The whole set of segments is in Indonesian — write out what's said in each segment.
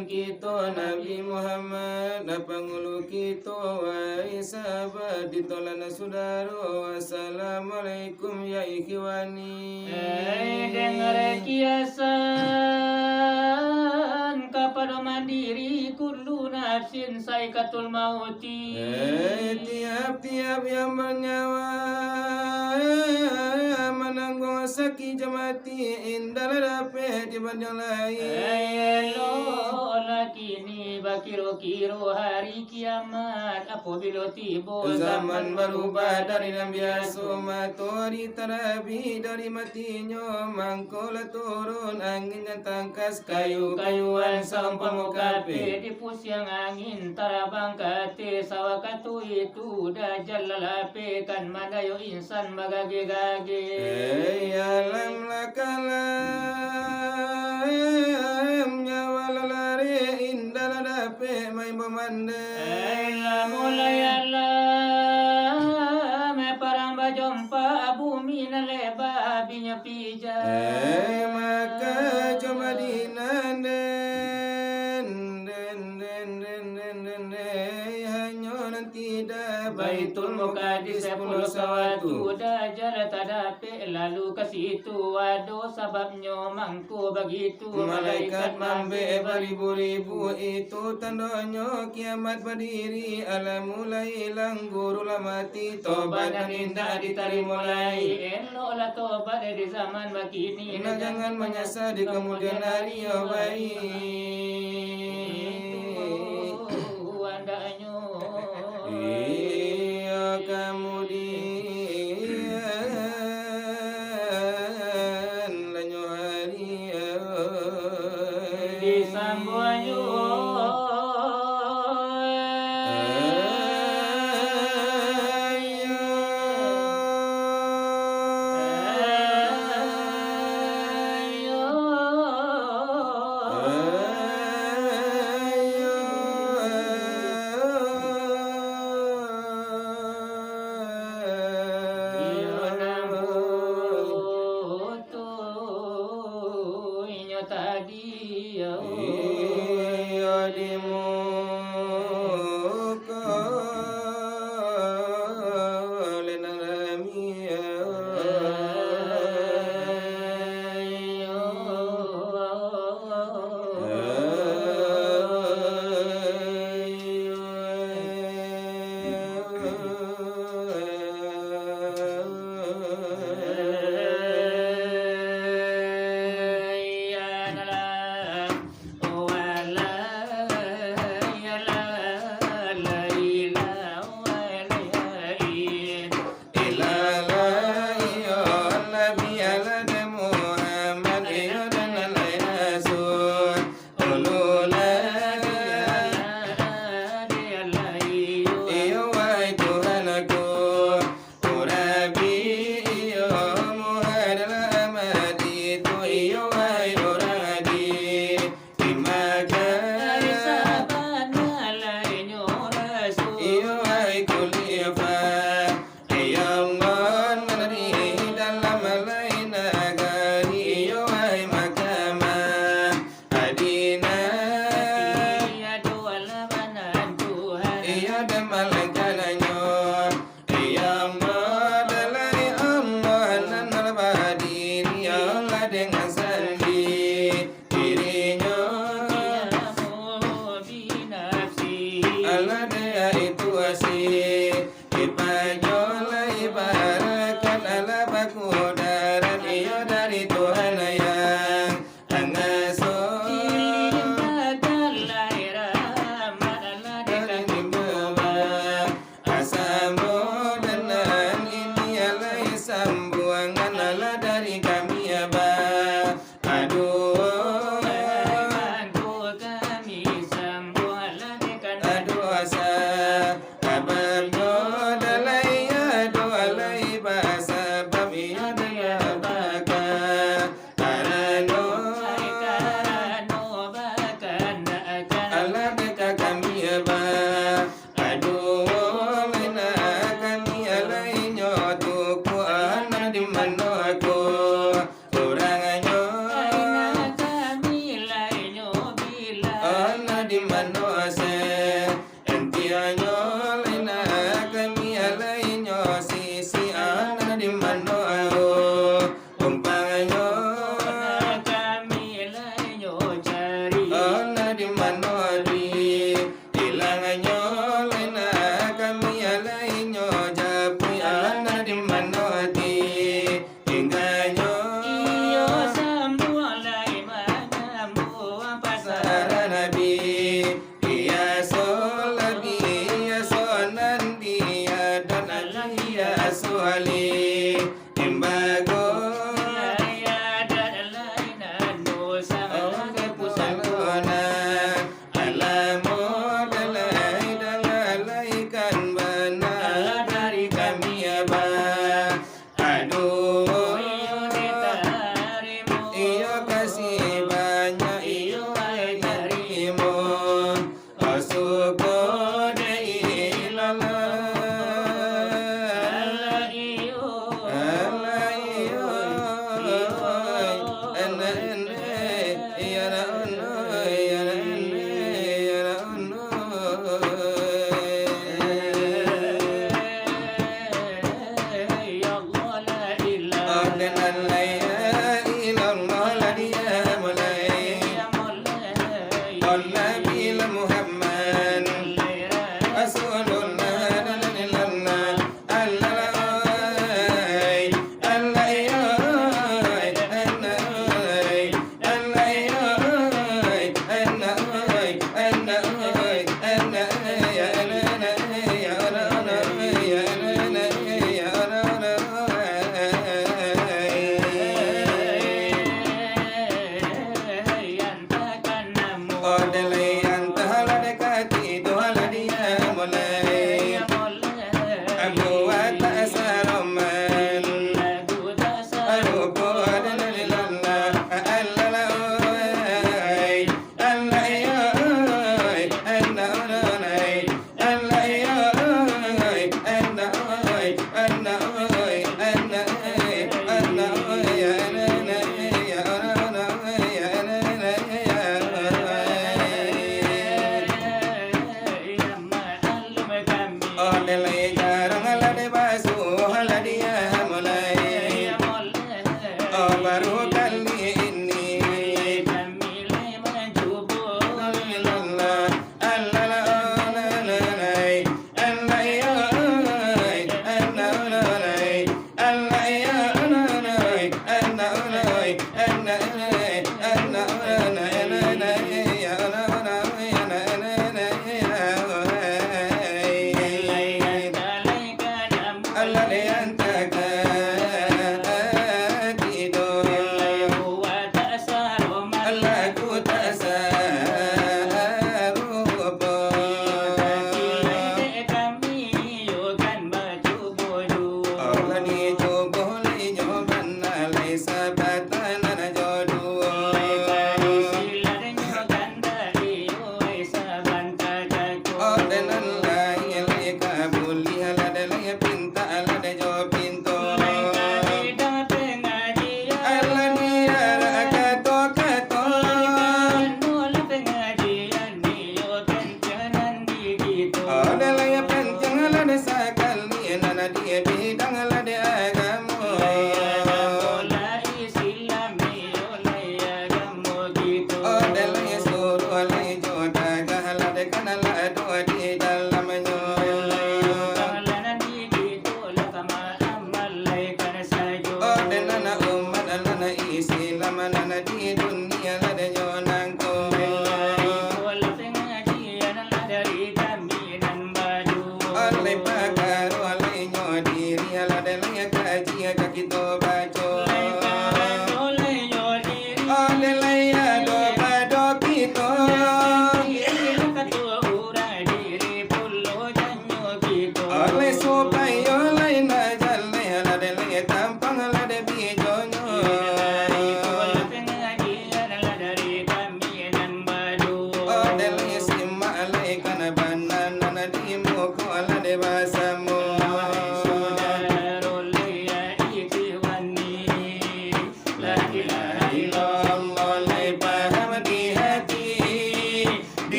Tuhan kita Nabi Muhammad na Pangulo kita wahai sahabat ditolana saudara. Assalamualaikum ya ikhwani. Dengar kiasan kepada mandiri kullu nafsin saikatul mauti. Tiap-tiap yang bernyawa menanggung sakit jamati indah dapat dibanding lain. Kini bakiro-kiro hari kiamat apabila tiba zaman berubah dari yang biasa matahari terabi dari matinya mangkola turun angin yang tangkas kayu-kayuan sampah mukape di pusiang angin tarabang kate sawakatu itu dajal lalape kan madayo insan magage-gage alam lakalam nyawa lalari indah ladape main pemandai mulai alam parang bajompa bumi na leba binya pija maka coba dinanden hanya nanti dah Baitul Muqaddis 10 sawatu dajal tadape lalu ke situ waduh sababnya mangku begitu malaikat mambe beribu-ribu itu tandanya kiamat berdiri alam mulai hilang guru mati tobat dan indah diterima mulai eloklah tobat di zaman begini jangan menyesal di kemudian hari ya baik andanya iya kemudian lanyo hari disambuanyo di manose enti anyo lena kami alainyo sisi ana di mano umpanyo kami lainyo cari ana di mano di ilanganyo lena kami alainyo japi ana di mano di ingganyo iyo semua lai manamu pasar Nabi iya solabi iya sonandi ya dan ali ya suali imbago ya dan lain dosa salona alamu dalai dalaikan benar dari kami aba aduh iyo kasih banyak iyo ayarimu Asuko de ilala Odele antah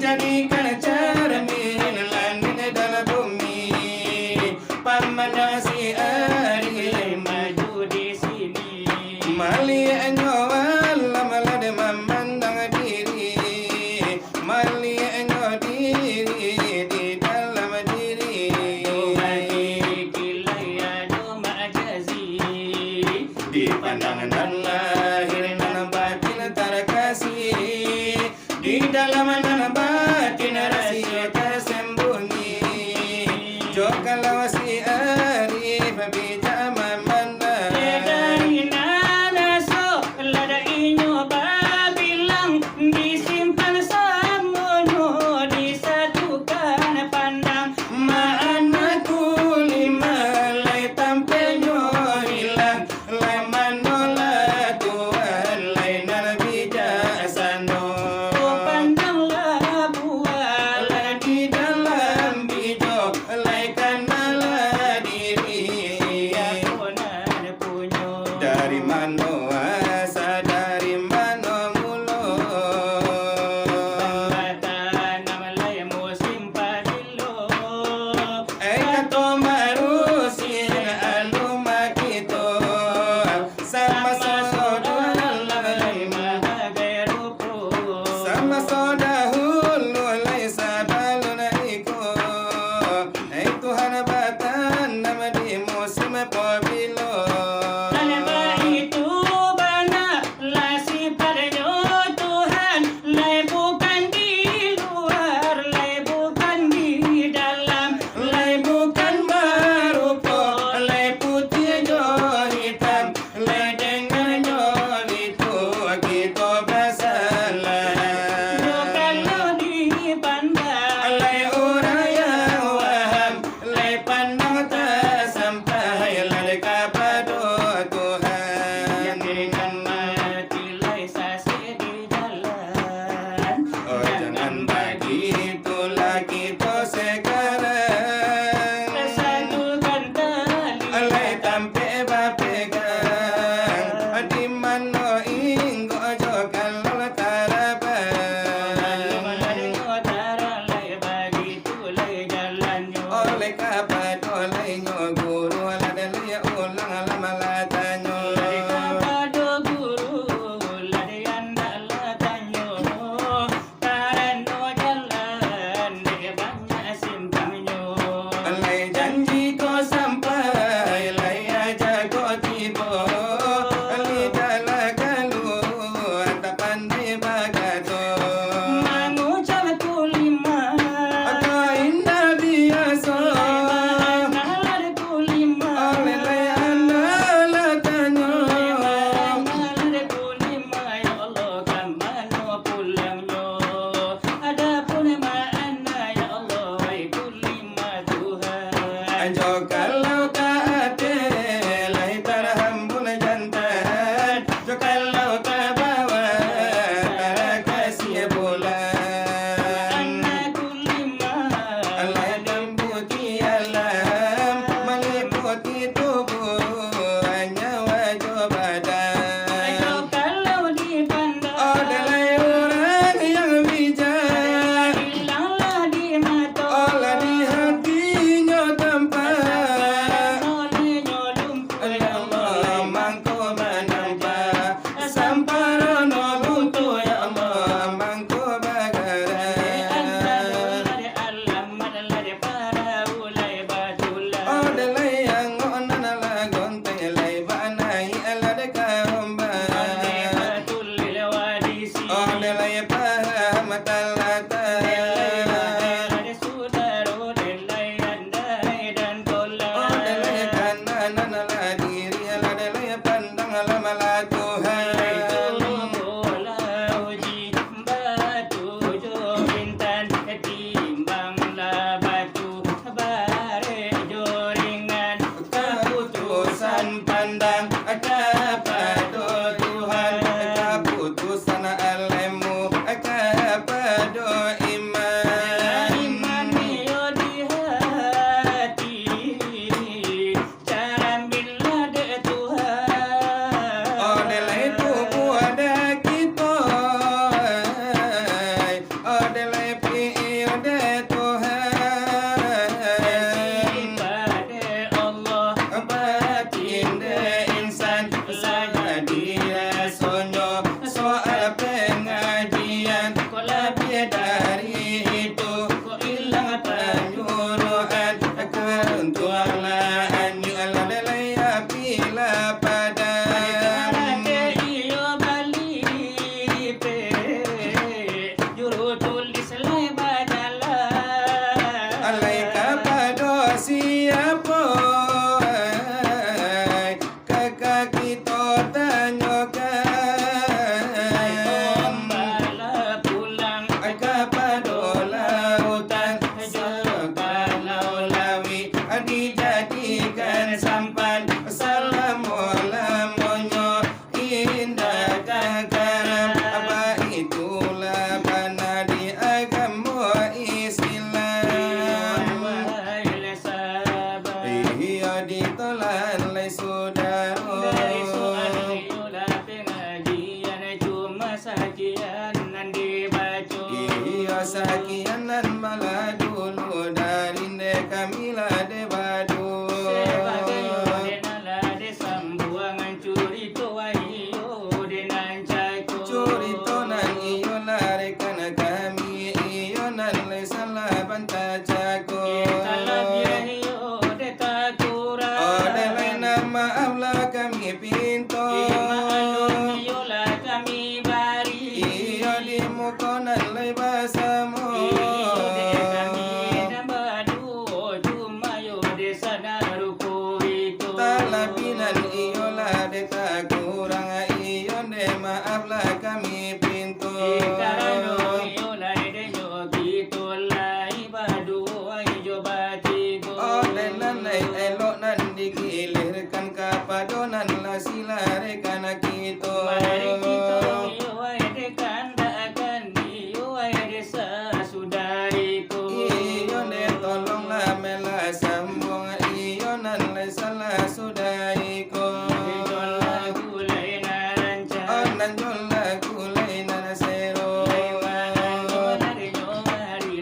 jadikan cermin langit dan bumi, pamandang si ari maju di sini. malian nyawa malade memandang diri, malian diri di dalam diri. Di pandangan lahir dan batin terkasih, di dalam dan batin rahasia tersembunyi. Jo kalau si Arif bijak memandang, Dari nada so lada inyo babilang disimpan samono disatukan pandang. mana kulima lay tampilnya hilang, lay manola Tuhan lay nan bijaksana. Oh pandanglah buah Lay di Tapi ode Tuhan pada Allah batin de insan dia sonyo soal pengajian kok lebih dari itu kok hilang penyuruhan keruntuhan nyala lelai bila padam iyo bali pe juru tulis lebadala alai kapado siapa kakak kita tanyakan bala pulang kapado lautan kalau lawi dijadikan sampan Assalamualaikum indah kakaram apa itulah mana di agama Islam iya ditolan lai saudara dari soal yola pengajian cuma sajian nan dibaca iya sakianan malah dulu dari kami lah debadu sebagai denala desambuangan curi toayo denan cako curi tonan iyo larekan kami iyo nan lai salah banta cako talabiyo de takura oh delai nama Allah kami pinto maalum yola kami bari iyo di mukonan lai basamo iyo de kami nambadu cuma yo de sanaruko itu talapinan iyo lah de tak kurang iyo de maaf lah kami pinto Ikarano yola de yo kitolai badu ai jo batigo oh lenan lai elok nan digilirkan kapadonan lah silarekan kita Mari kita yo ai de kanda akan yo ai de sasudariku iyo de tolonglah mela sambung iyo nan lai salah sudaiko Jola gulai naranca oh nan jola kulai nan sero Jola de yo mari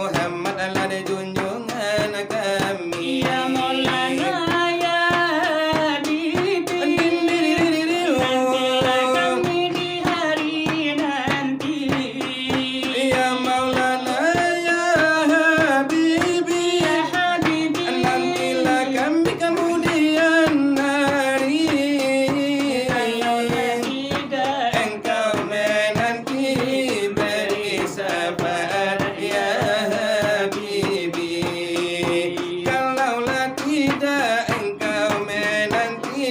Muhammad Allah de junjungan kami. Ya Maulana ya Habibi, nantilah kami di hari nanti. Ya Maulana ya Habibi, Ya Habibi, nantilah kami kemudian hari. kalau tidak Engkau menanti beri syafaat ya Habibi. Kalaulah tidak engkau menanti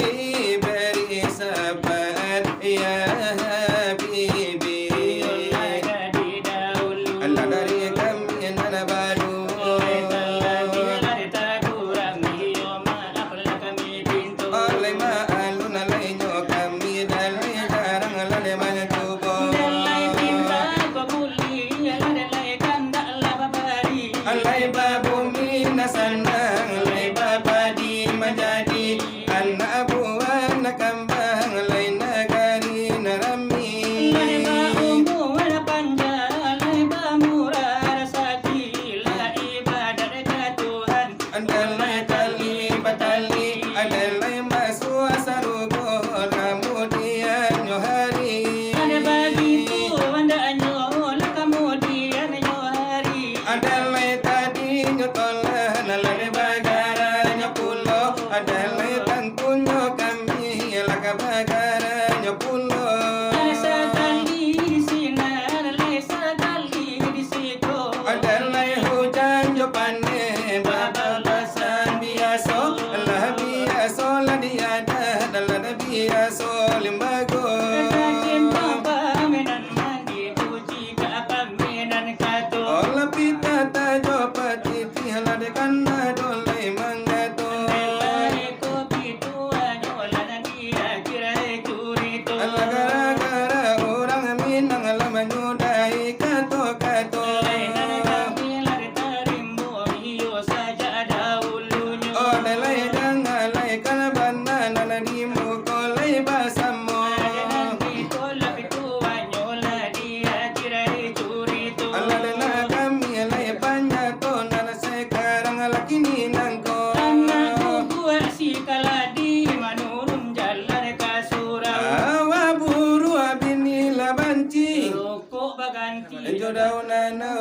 beri syafaat ya Habibi. ada di dahulu. Allah dari kami nana baru. Oleh maalun alainya kami dalai jarang lalai banyak tubuh. Alai babumi nasanang, alai babadi menjadi anak buah nak kambang, alai nagari narami. Andalai tali batali, andalai masuk sarugo, kemudian nyohari. Andalai tadi nyotolah, nalai bagara nyopulo, andalai tangkunyo kami, laka bagara nyopulo. Andalai hujan jo pane, babalasan biaso, lah biaso lah diada, dalam biaso limbago. Ola pita tajo patiti halade kanna dolai mangato. Ala gara-gara orang minang ala menyudai kato-kato. Oh dalai jangan lai kalbana nana dimu kolai basamo. Ala dana kami lai panyato nana sekarang ala kini nangko. Awa buru abini labanci. Rokok baganti Jodoh nana